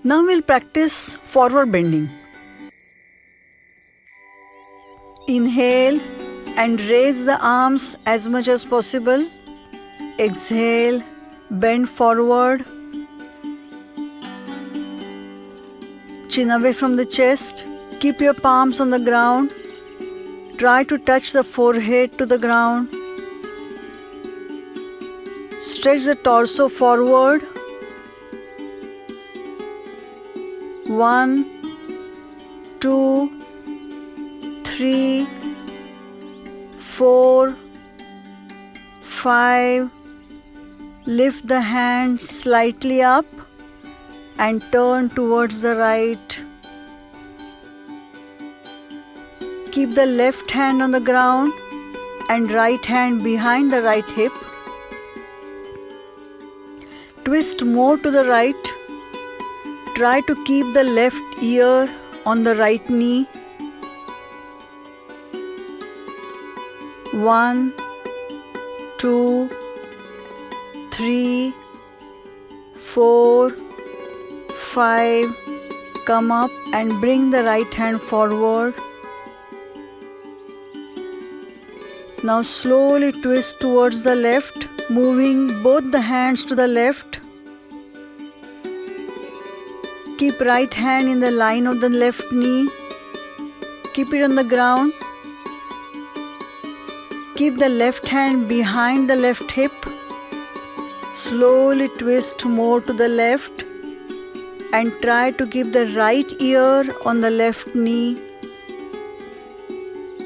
Now we'll practice forward bending. Inhale and raise the arms as much as possible. Exhale, bend forward. Chin away from the chest. Keep your palms on the ground. Try to touch the forehead to the ground. Stretch the torso forward. 1, 2, 3, 4, 5. Lift the hands slightly up and turn towards the right. Keep the left hand on the ground and right hand behind the right hip. Twist more to the right. Try to keep the left ear on the right knee. 1, 2, 3, 4, 5. Come up and bring the right hand forward. Now slowly twist towards the left, moving both the hands to the left. Keep right hand in the line of the left knee. Keep it on the ground. Keep the left hand behind the left hip. Slowly twist more to the left and try to keep the right ear on the left knee.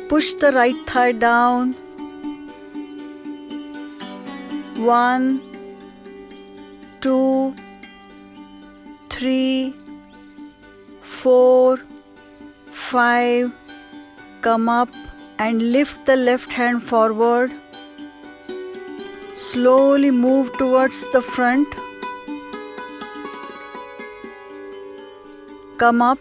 Push the right thigh down. 1, 2, 3, 4, 5. Come up and lift the left hand forward. Slowly move towards the front. Come up.